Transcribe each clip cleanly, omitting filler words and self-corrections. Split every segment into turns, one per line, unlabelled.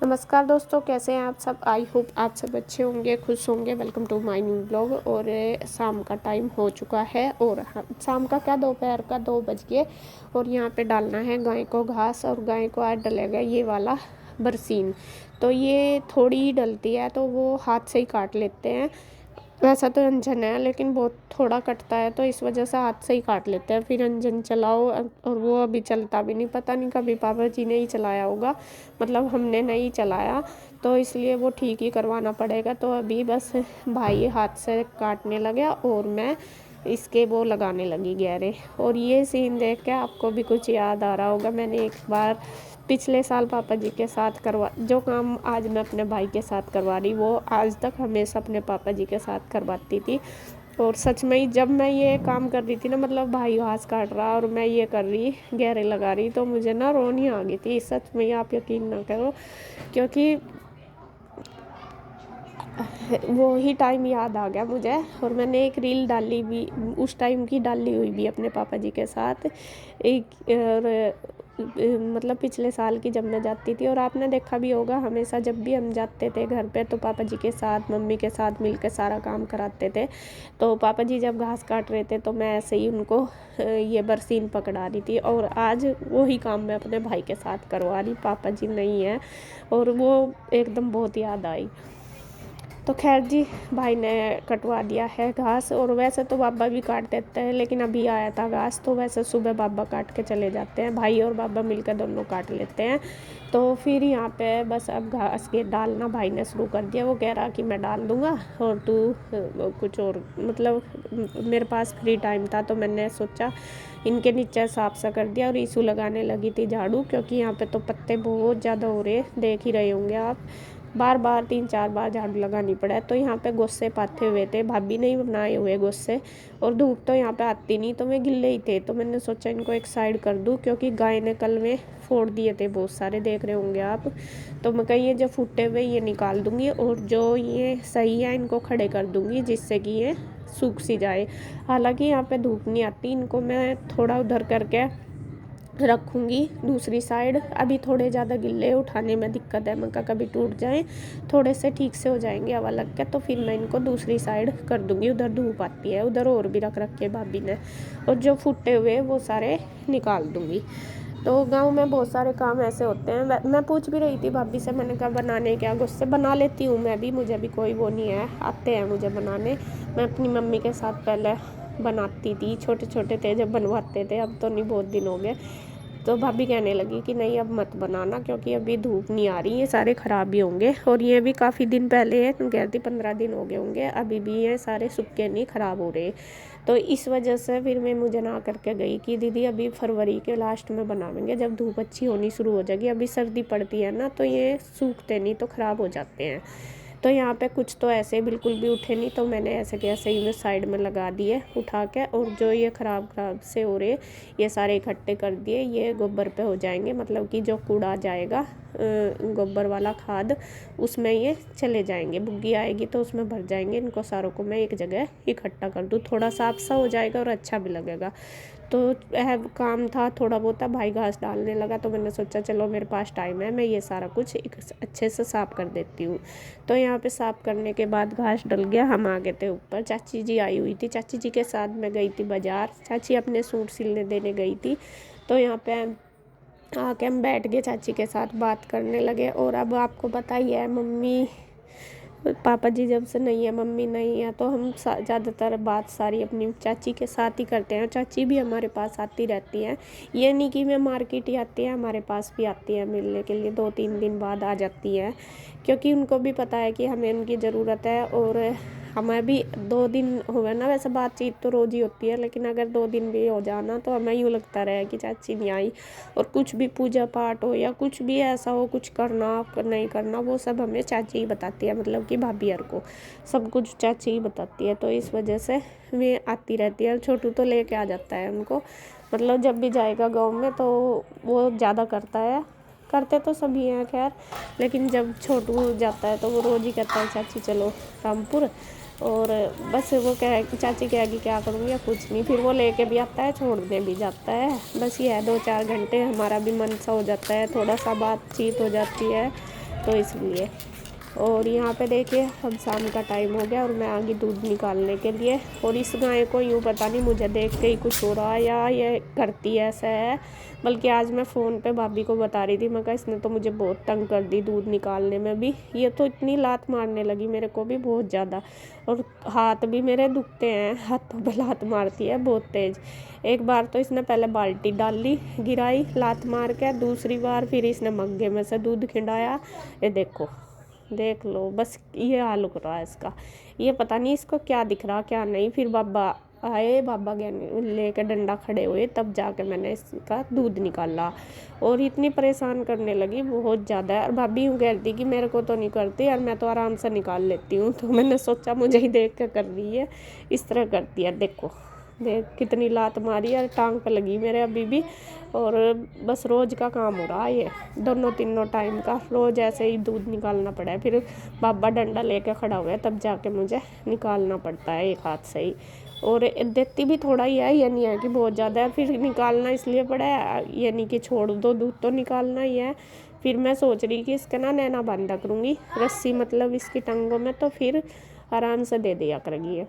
नमस्कार दोस्तों, कैसे हैं आप सब। आई होप आप सब अच्छे होंगे, खुश होंगे। Welcome to my new blog. और शाम का टाइम हो चुका है और शाम का क्या, दोपहर का 2 बज गए। और यहाँ पे डालना है गाय को घास, और गाय को आज डलेगा ये वाला बरसीन। तो ये थोड़ी ही डलती है तो वो हाथ से ही काट लेते हैं। वैसा तो अंजन है लेकिन बहुत थोड़ा कटता है, तो इस वजह से हाथ से ही काट लेते हैं। फिर अंजन चलाओ और वो अभी चलता भी नहीं, पता नहीं कभी पापा जी ने ही चलाया होगा, मतलब हमने नहीं चलाया, तो इसलिए वो ठीक ही करवाना पड़ेगा। तो अभी बस भाई हाथ से काटने लगे और मैं इसके वो लगाने लगी गहरे। और ये सीन देख के आपको भी कुछ याद आ रहा होगा। मैंने एक बार पिछले साल पापा जी के साथ करवा, जो काम आज मैं अपने भाई के साथ करवा रही, वो आज तक हमेशा अपने पापा जी के साथ करवाती थी। और सच में ही जब मैं ये काम कर रही थी ना, मतलब भाई घास काट रहा और मैं ये कर रही, गहरे लगा रही, तो मुझे ना रोनी आ गई थी। सच में आप यकीन ना करो, क्योंकि वो ही टाइम याद आ गया मुझे। और मैंने एक रील डाली भी, उस टाइम की डाली हुई भी अपने पापा जी के साथ एक, और मतलब पिछले साल की जब मैं जाती थी। और आपने देखा भी होगा, हमेशा जब भी हम जाते थे घर पे तो पापा जी के साथ, मम्मी के साथ मिलकर सारा काम कराते थे। तो पापा जी जब घास काट रहे थे तो मैं ऐसे ही उनको ये बरसीन पकड़ा रही थी। और आज वही काम मैं अपने भाई के साथ करवा रही, पापा जी नहीं है। और वो एकदम बहुत याद आई। तो खैर जी, भाई ने कटवा दिया है घास। और वैसे तो बाबा भी काट देते हैं, लेकिन अभी आया था घास, तो वैसे सुबह बाबा काट के चले जाते हैं, भाई और बाबा मिलकर दोनों काट लेते हैं। तो फिर यहाँ पे बस अब घास के डालना भाई ने शुरू कर दिया। वो कह रहा कि मैं डाल दूँगा और तू कुछ और, मतलब मेरे पास फ्री टाइम था तो मैंने सोचा इनके नीचे साफ सा कर दिया। और ईसू लगाने लगी थी झाड़ू, क्योंकि यहाँ पे तो पत्ते बहुत ज़्यादा हो रहे, देख ही रहे होंगे आप। बार बार 3-4 बार झाड़ू लगानी पड़ा। तो यहाँ पे गोस्से पाथे हुए थे, भाभी ने ही बनाए हुए गोस्से। और धूप तो यहाँ पे आती नहीं, तो मैं गिल्ले ही थे, तो मैंने सोचा इनको एक साइड कर दूँ, क्योंकि गाय ने कल में फोड़ दिए थे बहुत सारे, देख रहे होंगे आप। तो मैं कहीं ये जो फूटे हुए ये निकाल दूँगी, और जो ये सही है इनको खड़े कर दूँगी, जिससे कि ये सूख सी जाए। हालांकि यहाँ पे धूप नहीं आती, इनको मैं थोड़ा उधर करके रखूँगी दूसरी साइड। अभी थोड़े ज़्यादा गिल्ले, उठाने में दिक्कत है, मक्का कभी टूट जाए, थोड़े से ठीक से हो जाएंगे हवा लग के, तो फिर मैं इनको दूसरी साइड कर दूँगी। उधर धूप आती है, उधर और भी रख के भाभी ने। और जो फूटे हुए वो सारे निकाल दूँगी। तो गांव में बहुत सारे काम ऐसे होते हैं। मैं पूछ भी रही थी भाभी से, मैंने कहा बनाने क्या, गुस्से बना लेती हूँ मैं भी, मुझे भी कोई वो नहीं है, आते हैं मुझे बनाने। मैं अपनी मम्मी के साथ पहले बनाती थी, छोटे छोटे थे जब बनवाते थे, अब तो नहीं, बहुत दिन हो गए। तो भाभी कहने लगी कि नहीं अब मत बनाना, क्योंकि अभी धूप नहीं आ रही, ये सारे ख़राब भी होंगे। और ये भी काफ़ी दिन पहले है, कहती 15 दिन हो गए होंगे, अभी भी ये सारे सूखे नहीं, ख़राब हो रहे। तो इस वजह से फिर मैं मुझे ना करके गई कि दीदी अभी फरवरी के लास्ट में बनावेंगे, जब धूप अच्छी होनी शुरू हो जाएगी। अभी सर्दी पड़ती है ना, तो ये सूखते नहीं, तो ख़राब हो जाते हैं। तो यहाँ पे कुछ तो ऐसे बिल्कुल भी उठे नहीं, तो मैंने ऐसे के ऐसे ही मैं साइड में लगा दिए उठा के। और जो ये ख़राब से हो रहे, ये सारे इकट्ठे कर दिए, ये गोबर पे हो जाएंगे, मतलब कि जो कूड़ा जाएगा गोबर वाला खाद, उसमें ये चले जाएंगे, बुग्गी आएगी तो उसमें भर जाएंगे। इनको सारों को मैं एक जगह इकट्ठा कर दूँ, थोड़ा साफ सा हो जाएगा और अच्छा भी लगेगा। तो वह काम था थोड़ा बहुत, भाई घास डालने लगा, तो मैंने सोचा चलो मेरे पास टाइम है, मैं ये सारा कुछ एक अच्छे से साफ़ कर देती हूँ। तो यहाँ पे साफ़ करने के बाद घास डल गया, हम आ गए थे ऊपर। चाची जी आई हुई थी, चाची जी के साथ मैं गई थी बाज़ार, चाची अपने सूट सिलने देने गई थी। तो यहाँ पे आके हम बैठ गए, चाची के साथ बात करने लगे। और अब आपको पता ही है, मम्मी पापा जी जब से नहीं है, मम्मी नहीं है, तो हम ज़्यादातर बात सारी अपनी चाची के साथ ही करते हैं। चाची भी हमारे पास आती रहती हैं, ये नहीं कि मैं मार्केट ही आती है, हमारे पास भी आती है मिलने के लिए, 2-3 दिन बाद आ जाती है, क्योंकि उनको भी पता है कि हमें उनकी ज़रूरत है। और हमें भी 2 दिन हुए ना, वैसे बातचीत तो रोज़ ही होती है, लेकिन अगर 2 दिन भी हो जाना तो हमें यूँ लगता रहे कि चाची नहीं आई। और कुछ भी पूजा पाठ हो या कुछ भी ऐसा हो, कुछ करना नहीं करना, वो सब हमें चाची ही बताती है, मतलब कि भाभी यार को सब कुछ चाची ही बताती है। तो इस वजह से वे आती रहती है। और छोटू तो लेके आ जाता है उनको, मतलब जब भी जाएगा गाँव में तो वो ज़्यादा करता है, करते तो सभी हैं खैर, लेकिन जब छोटू जाता है तो वो रोज़ ही कहता है चाची चलो रामपुर। और बस वो कह, चाची कहेगी क्या करूँगी या कुछ नहीं, फिर वो लेके भी आता है, छोड़ने भी जाता है। बस ये है, 2-4 घंटे हमारा भी मन सा हो जाता है, थोड़ा सा बातचीत हो जाती है, तो इसलिए। और यहाँ पे देखिए अब शाम का टाइम हो गया और मैं आ गई दूध निकालने के लिए। और इस गाय को यूँ पता नहीं मुझे देख के ही कुछ हो रहा है या ये करती ऐसा है। बल्कि आज मैं फ़ोन पे भाभी को बता रही थी, मैं कहा इसने तो मुझे बहुत तंग कर दी दूध निकालने में भी। ये तो इतनी लात मारने लगी मेरे को भी बहुत ज़्यादा, और हाथ भी मेरे दुखते हैं, हाथों पे लात मारती है बहुत तेज़। एक बार तो इसने पहले बाल्टी डाली, गिराई लात मार के, दूसरी बार फिर इसने मग्गे में से दूध खिंडाया। ये देखो, देख लो, बस ये हाल हो रहा है इसका। ये पता नहीं इसको क्या दिख रहा क्या नहीं। फिर बाबा आए, बाबा गए लेके डंडा खड़े हुए, तब जाके मैंने इसका दूध निकाला। और इतनी परेशान करने लगी बहुत ज़्यादा। और भाभी यूँ कहती कि मेरे को तो नहीं करती यार, मैं तो आराम से निकाल लेती हूँ। तो मैंने सोचा मुझे ही देख कर कर रही है, इस तरह करती है। देखो देख कितनी लात मारी है, टांग पे लगी मेरे अभी भी। और बस रोज़ का काम हो रहा है ये, दोनों तीनों टाइम का रोज़ ऐसे ही दूध निकालना पड़ा है। फिर बाबा डंडा लेके खड़ा हुआ है, तब जाके मुझे निकालना पड़ता है एक हाथ से ही। और देती भी थोड़ा ही है, ये नहीं है कि बहुत ज़्यादा है। फिर निकालना इसलिए पड़ा है, ये नहीं कि छोड़ दो दूध, तो निकालना ही है। फिर मैं सोच रही कि इसका ना नैना बांधा करूँगी रस्सी, मतलब इसकी टंगों में, तो फिर आराम से दे दिया करेगी ये।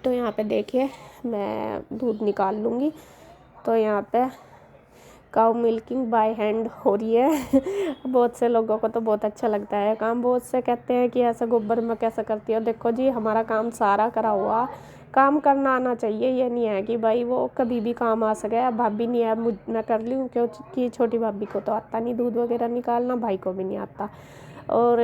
तो यहाँ पे देखिए मैं दूध निकाल लूँगी। तो यहाँ पे काउ मिल्किंग बाय हैंड हो रही है। बहुत से लोगों को तो बहुत अच्छा लगता है काम, बहुत से कहते हैं कि ऐसा गोबर में कैसे करती हो। देखो जी, हमारा काम सारा करा हुआ, काम करना आना चाहिए। ये नहीं है कि भाई वो कभी भी काम आ सके। अब भाभी नहीं है, मैं कर ली हूँ क्योंकि छोटी भाभी को तो आता नहीं दूध वगैरह निकालना, भाई को भी नहीं आता। और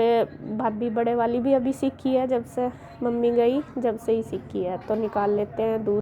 भाभी बड़े वाली भी अभी सीखी है, जब से मम्मी गई जब से ही सीखी है। तो निकाल लेते हैं दूध।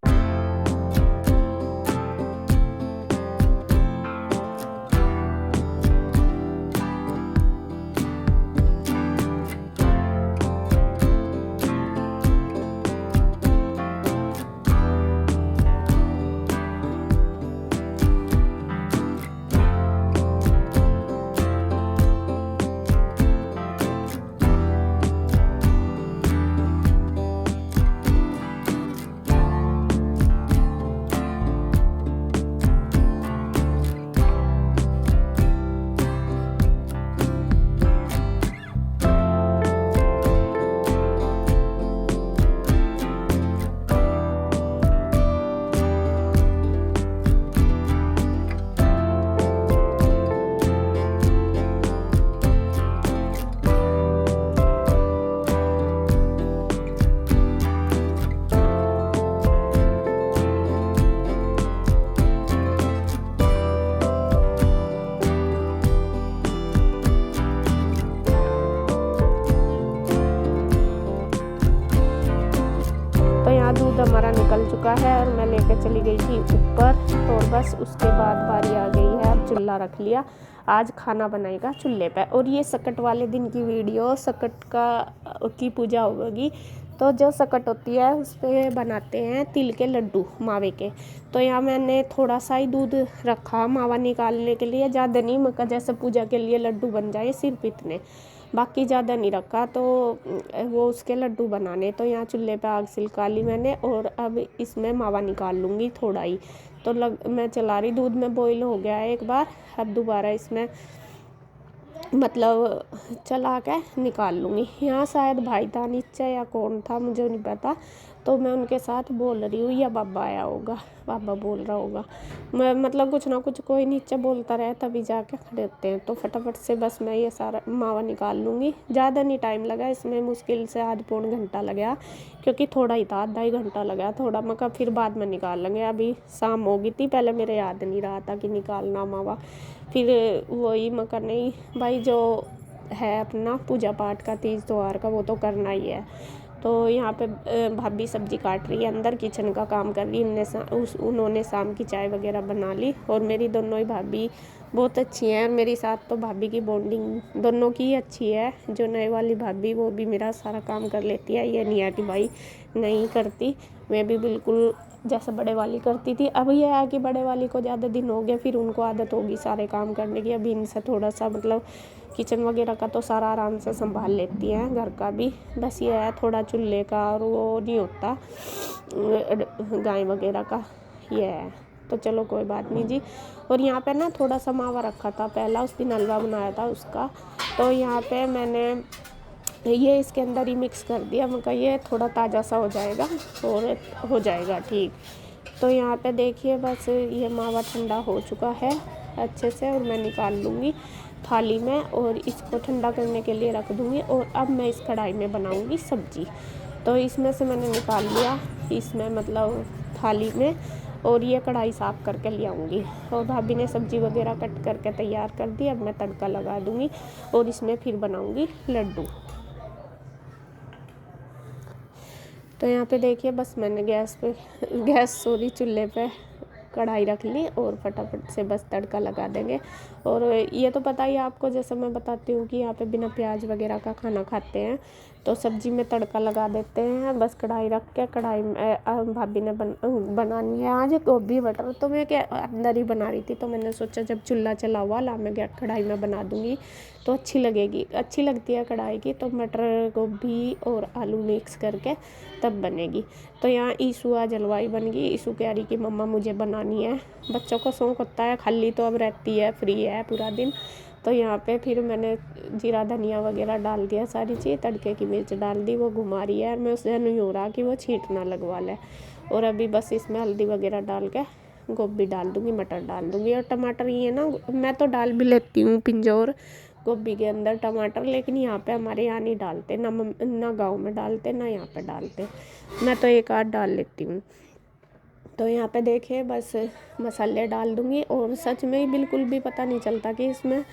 दूध हमारा निकल चुका है और मैं लेकर चली गई थी ऊपर। और बस उसके बाद बारी आ गई है, अब चूल्हा रख लिया, आज खाना बनाएगा चूल्हे पे। और ये सकट वाले दिन की वीडियो, सकट की पूजा होगी। तो जो सकट होती है उस पर बनाते हैं तिल के लड्डू मावे के। तो यहाँ मैंने थोड़ा सा ही दूध रखा मावा निकालने के लिए, ज़्यादा नहीं, मक्का जैसे पूजा के लिए लड्डू बन जाए सिर्फ इतने, बाकी ज़्यादा नहीं रखा। तो वो उसके लड्डू बनाने। तो यहाँ चूल्हे पे आग सिलका ली मैंने और अब इसमें मावा निकाल लूँगी थोड़ा ही। तो मैं चला रही, दूध में बॉईल हो गया है एक बार, अब दोबारा इसमें मतलब चला के निकाल लूँगी। यहाँ शायद भाई था नीचे या कौन था मुझे नहीं पता, तो मैं उनके साथ बोल रही हूँ, या बाबा आया होगा, बाबा बोल रहा होगा। मैं मतलब कुछ ना कुछ कोई नीचे बोलता रहे तभी जाके खड़े होते हैं। तो फटाफट से बस मैं ये सारा मावा निकाल लूँगी। ज़्यादा नहीं टाइम लगा इसमें, मुश्किल से आध पौन घंटा लगा, क्योंकि थोड़ा ही था, आधा ही घंटा लगा थोड़ा। मैं कहा फिर बाद में निकाल लेंगे, अभी शाम हो गई थी, पहले मेरे याद नहीं रहा था कि निकालना मावा। फिर वही मैं कहा नहीं भाई, जो है अपना पूजा पाठ का, तीज त्योहार का, वो तो करना ही है। तो यहाँ पे भाभी सब्जी काट रही है, अंदर किचन का काम कर रही है। उन्होंने शाम की चाय वगैरह बना ली। और मेरी दोनों ही भाभी बहुत अच्छी हैं, और मेरे साथ तो भाभी की बॉन्डिंग दोनों की ही अच्छी है। जो नए वाली भाभी वो भी मेरा सारा काम कर लेती है, ये नहीं है कि भाई नहीं करती, मैं भी बिल्कुल जैसे बड़े वाली करती थी। अब यह है कि बड़े वाली को ज़्यादा दिन हो गए, फिर उनको आदत होगी सारे काम करने की। अभी इनसे थोड़ा सा मतलब किचन वगैरह का तो सारा आराम से संभाल लेती हैं, घर का भी। बस ये है थोड़ा चूल्हे का और वो नहीं होता गाय वगैरह का, ये है। तो चलो कोई बात नहीं जी। और यहाँ पे ना थोड़ा सा मावा रखा था पहला, उस दिन हलवा बनाया था उसका, तो यहाँ पे मैंने ये इसके अंदर ही मिक्स कर दिया। मैं कहा ये थोड़ा ताज़ा सा हो जाएगा और हो जाएगा ठीक। तो यहाँ पे देखिए बस ये मावा ठंडा हो चुका है अच्छे से, और मैं निकाल लूँगी थाली में और इसको ठंडा करने के लिए रख दूँगी। और अब मैं इस कढ़ाई में बनाऊँगी सब्ज़ी। तो इसमें से मैंने निकाल लिया इसमें मतलब थाली में, और ये कढ़ाई साफ़ करके ले आऊँगी। और भाभी ने सब्ज़ी वगैरह कट करके तैयार कर दी। अब मैं तड़का लगा दूँगी और इसमें फिर बनाऊँगी लड्डू। तो यहाँ पे देखिए बस मैंने चूल्हे पे कढ़ाई रख ली और फटाफट से बस तड़का लगा देंगे। और ये तो पता ही आपको, जैसे मैं बताती हूँ कि यहाँ पे बिना प्याज वगैरह का खाना खाते हैं, तो सब्ज़ी में तड़का लगा देते हैं। बस कढ़ाई रख के, कढ़ाई में भाभी ने बनानी है आज गोभी मटर, तो मैं क्या अंदर ही बना रही थी, तो मैंने सोचा जब चूल्हा चला हुआ ला मैं गैस कढ़ाई में बना दूँगी तो अच्छी लगती है कढ़ाई की। तो मटर गोभी और आलू मिक्स करके तब बनेगी। तो यहाँ ईशु आज हलवाई बन गई। ईशु कह रही कि मम्मा मुझे बनानी है। बच्चों को शौक होता है, खाली तो अब रहती है, फ्री है पूरा दिन। तो यहाँ पे फिर मैंने जीरा धनिया वगैरह डाल दिया, सारी चीज़, तड़के की मिर्च डाल दी। वो घुमा रही है, मैं उससे नहीं हो रहा कि वो छींट ना लगवा ले। और अभी बस इसमें हल्दी वगैरह डाल के गोभी डाल दूँगी, मटर डाल दूँगी और टमाटर। ये ना मैं तो डाल भी लेती हूँ पिंजौर गोभी के अंदर टमाटर, लेकिन यहाँ पे हमारे यहाँ नहीं डालते, ना गाँव में डालते ना यहाँ पे डालते। मैं तो एक आध डाल लेती हूँ। तो यहाँ पे देखिए बस मसाले डाल दूँगी। और सच में ही बिल्कुल भी पता नहीं चलता कि इसमें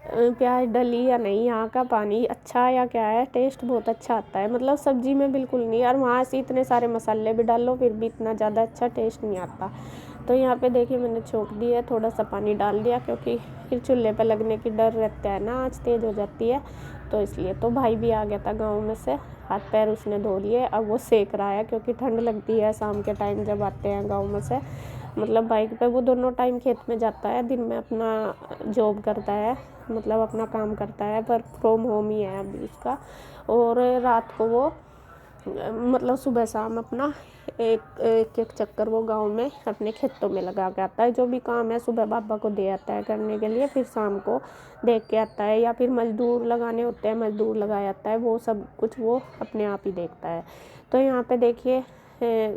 प्याज डली या नहीं। यहाँ का पानी अच्छा या क्या है, टेस्ट बहुत अच्छा आता है, मतलब सब्ज़ी में बिल्कुल नहीं। और वहाँ से इतने सारे मसाले भी डाल लो फिर भी इतना ज़्यादा अच्छा टेस्ट नहीं आता। तो यहाँ पे देखिए मैंने छोंक दी है, थोड़ा सा पानी डाल दिया क्योंकि फिर चूल्हे पे लगने की डर रहता है ना, आँच तेज़ हो जाती है, तो इसलिए। तो भाई भी आ गया था गाँव में से, हाथ पैर उसने धो लिए, अब वो सेक रहा है क्योंकि ठंड लगती है शाम के टाइम जब आते हैं गाँव में से, मतलब बाइक पे। वो दोनों टाइम खेत में जाता है, दिन में अपना जॉब करता है, मतलब अपना काम करता है, पर फ्रॉम होम ही है अभी उसका। और रात को वो मतलब सुबह शाम अपना एक चक्कर वो गांव में अपने खेतों में लगा के आता है। जो भी काम है सुबह पापा को दे आता है करने के लिए, फिर शाम को देख के आता है, या फिर मज़दूर लगाने होते हैं मज़दूर लगा आता है, वो सब कुछ वो अपने आप ही देखता है। तो यहाँ पे देखिए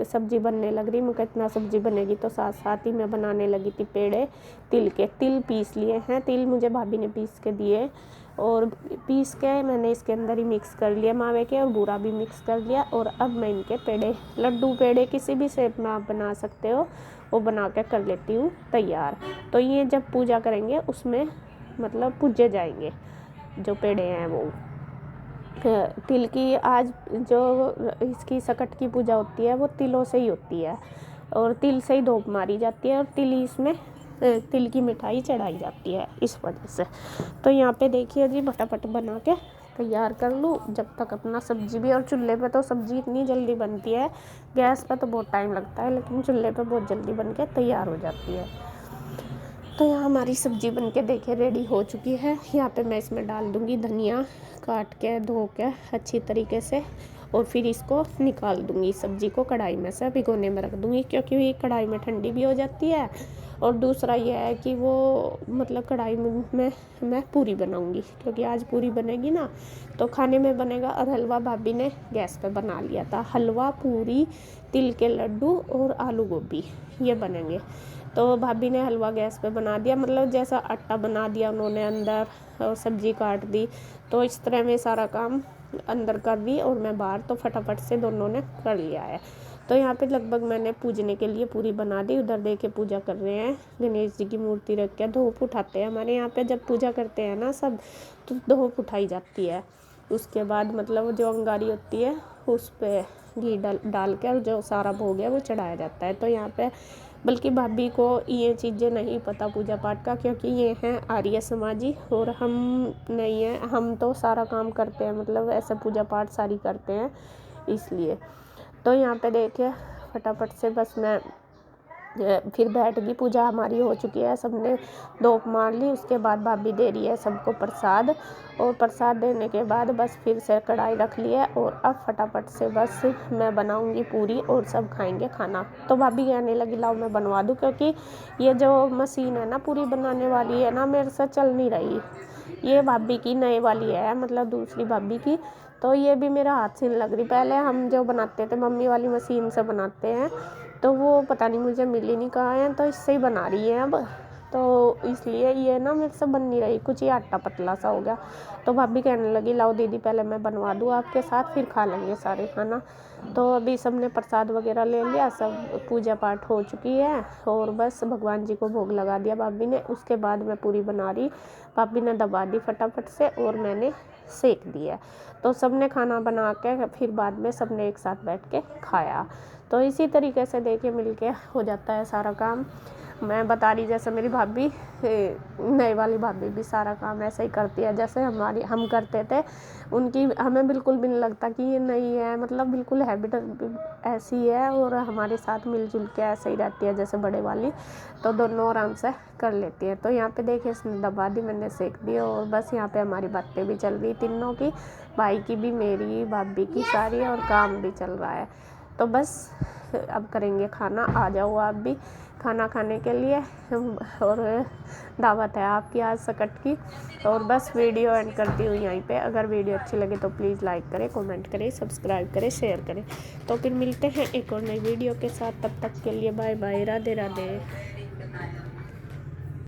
सब्ज़ी बनने लग रही। मुझे इतना सब्ज़ी बनेगी तो साथ साथ ही मैं बनाने लगी थी पेड़े तिल के। तिल पीस लिए हैं, तिल मुझे भाभी ने पीस के दिए, और पीस के मैंने इसके अंदर ही मिक्स कर लिया मावे के, और बूरा भी मिक्स कर लिया। और अब मैं इनके पेड़े, लड्डू पेड़े किसी भी शेप में आप बना सकते हो, वो बना के कर लेती हूँ तैयार। तो ये जब पूजा करेंगे उसमें मतलब पूजे जाएंगे जो पेड़े हैं वो। तिल की आज जो इसकी सकट की पूजा होती है वो तिलों से ही होती है, और तिल से ही धूप मारी जाती है, और इसमें तिल की मिठाई चढ़ाई जाती है इस वजह से। तो यहाँ पे देखिए जी फटाफट बना के तैयार कर लूँ जब तक अपना सब्ज़ी भी। और चूल्हे पे तो सब्ज़ी इतनी जल्दी बनती है, गैस पे तो बहुत टाइम लगता है, लेकिन चूल्हे पे बहुत जल्दी बन के तैयार हो जाती है। तो यहाँ हमारी सब्ज़ी बनके देखिए रेडी हो चुकी है। यहाँ पे मैं इसमें डाल दूँगी धनिया काट के धो के अच्छी तरीके से, और फिर इसको निकाल दूँगी सब्ज़ी को कढ़ाई में से भिगोने में रख दूँगी, क्योंकि ये कढ़ाई में ठंडी भी हो जाती है। और दूसरा ये है कि वो मतलब कढ़ाई में मैं पूरी बनाऊँगी, क्योंकि आज पूरी बनेगी ना तो खाने में बनेगा। और हलवा भाभी ने गैस पे बना लिया था, हलवा पूरी तिल के लड्डू और आलू गोभी ये बनेंगे। तो भाभी ने हलवा गैस पे बना दिया, मतलब जैसा आटा बना दिया उन्होंने अंदर, और सब्ज़ी काट दी, तो इस तरह में सारा काम अंदर कर दी और मैं बाहर। तो फटाफट से दोनों ने कर लिया है। तो यहाँ पे लगभग मैंने पूजने के लिए पूरी बना दी। उधर देखे पूजा कर रहे हैं, गणेश जी की मूर्ति रख के धूप उठाते हैं हमारे यहाँ पे। जब पूजा करते हैं ना सब, तो धूप उठाई जाती है। उसके बाद मतलब जो अंगारी होती है उस पर घी डाल कर जो सारा भोग है वो चढ़ाया जाता है। तो यहाँ पे बल्कि भाभी को ये चीज़ें नहीं पता पूजा पाठ का, क्योंकि ये हैं आर्य समाजी और हम नहीं हैं। हम तो सारा काम करते हैं, मतलब ऐसे पूजा पाठ सारी करते हैं इसलिए। तो यहाँ पे देखिए फटाफट से बस मैं फिर बैठ गई। पूजा हमारी हो चुकी है, सबने धूप मार ली। उसके बाद भाभी दे रही है सबको प्रसाद, और प्रसाद देने के बाद बस फिर से कढ़ाई रख ली है, और अब फटाफट से बस मैं बनाऊंगी पूरी और सब खाएंगे खाना। तो भाभी कहने लगी लाओ मैं बनवा दूँ, क्योंकि ये जो मशीन है ना पूरी बनाने वाली है ना, मेरे से चल नहीं रही। ये भाभी की नए वाली है, मतलब दूसरी भाभी की। तो ये भी मेरा हाथ से नहीं लग रही। पहले हम जो बनाते थे मम्मी वाली मशीन से बनाते हैं, तो वो पता नहीं मुझे मिली नहीं कहाँ है, तो इससे ही बना रही है अब। तो इसलिए ये ना मेरे से बन नहीं रही, कुछ ही आटा पतला सा हो गया। तो भाभी कहने लगी लाओ दीदी पहले मैं बनवा दूँ आपके साथ, फिर खा लेंगे सारे खाना। तो अभी सबने प्रसाद वगैरह ले लिया, सब पूजा पाठ हो चुकी है, और बस भगवान जी को भोग लगा दिया भाभी ने। उसके बाद मैं पूरी बना रही, भाभी ने दबा दी फटाफट से, और मैंने सेक दिया। तो सबने खाना बना के फिर बाद में सबने एक साथ बैठ के खाया। तो इसी तरीके से देखिए मिल के हो जाता है सारा काम। मैं बता रही जैसे मेरी भाभी, नई वाली भाभी भी सारा काम ऐसे ही करती है जैसे हम करते थे। उनकी हमें बिल्कुल भी नहीं लगता कि ये नई है, मतलब बिल्कुल हैबिट ऐसी है, और हमारे साथ मिलजुल के ऐसे ही रहती है जैसे बड़े वाली। तो दोनों आराम से कर लेती हैं। तो यहाँ पे देखिए इसने दबा दी, मैंने सेक दी, और बस यहाँ पे हमारी बातें भी चल रही तीनों की, भाई की भी, मेरी, भाभी की, सारी, और काम भी चल रहा है। तो बस अब करेंगे खाना, आ जाओ आप भी खाना खाने के लिए। और दावत है आपकी आज सकट की। और बस वीडियो एंड करती हूँ यहीं पे। अगर वीडियो अच्छी लगे तो प्लीज़ लाइक करें, कमेंट करें, सब्सक्राइब करें, शेयर करें। तो फिर मिलते हैं एक और नई वीडियो के साथ, तब तक के लिए बाय बाय, राधे राधे।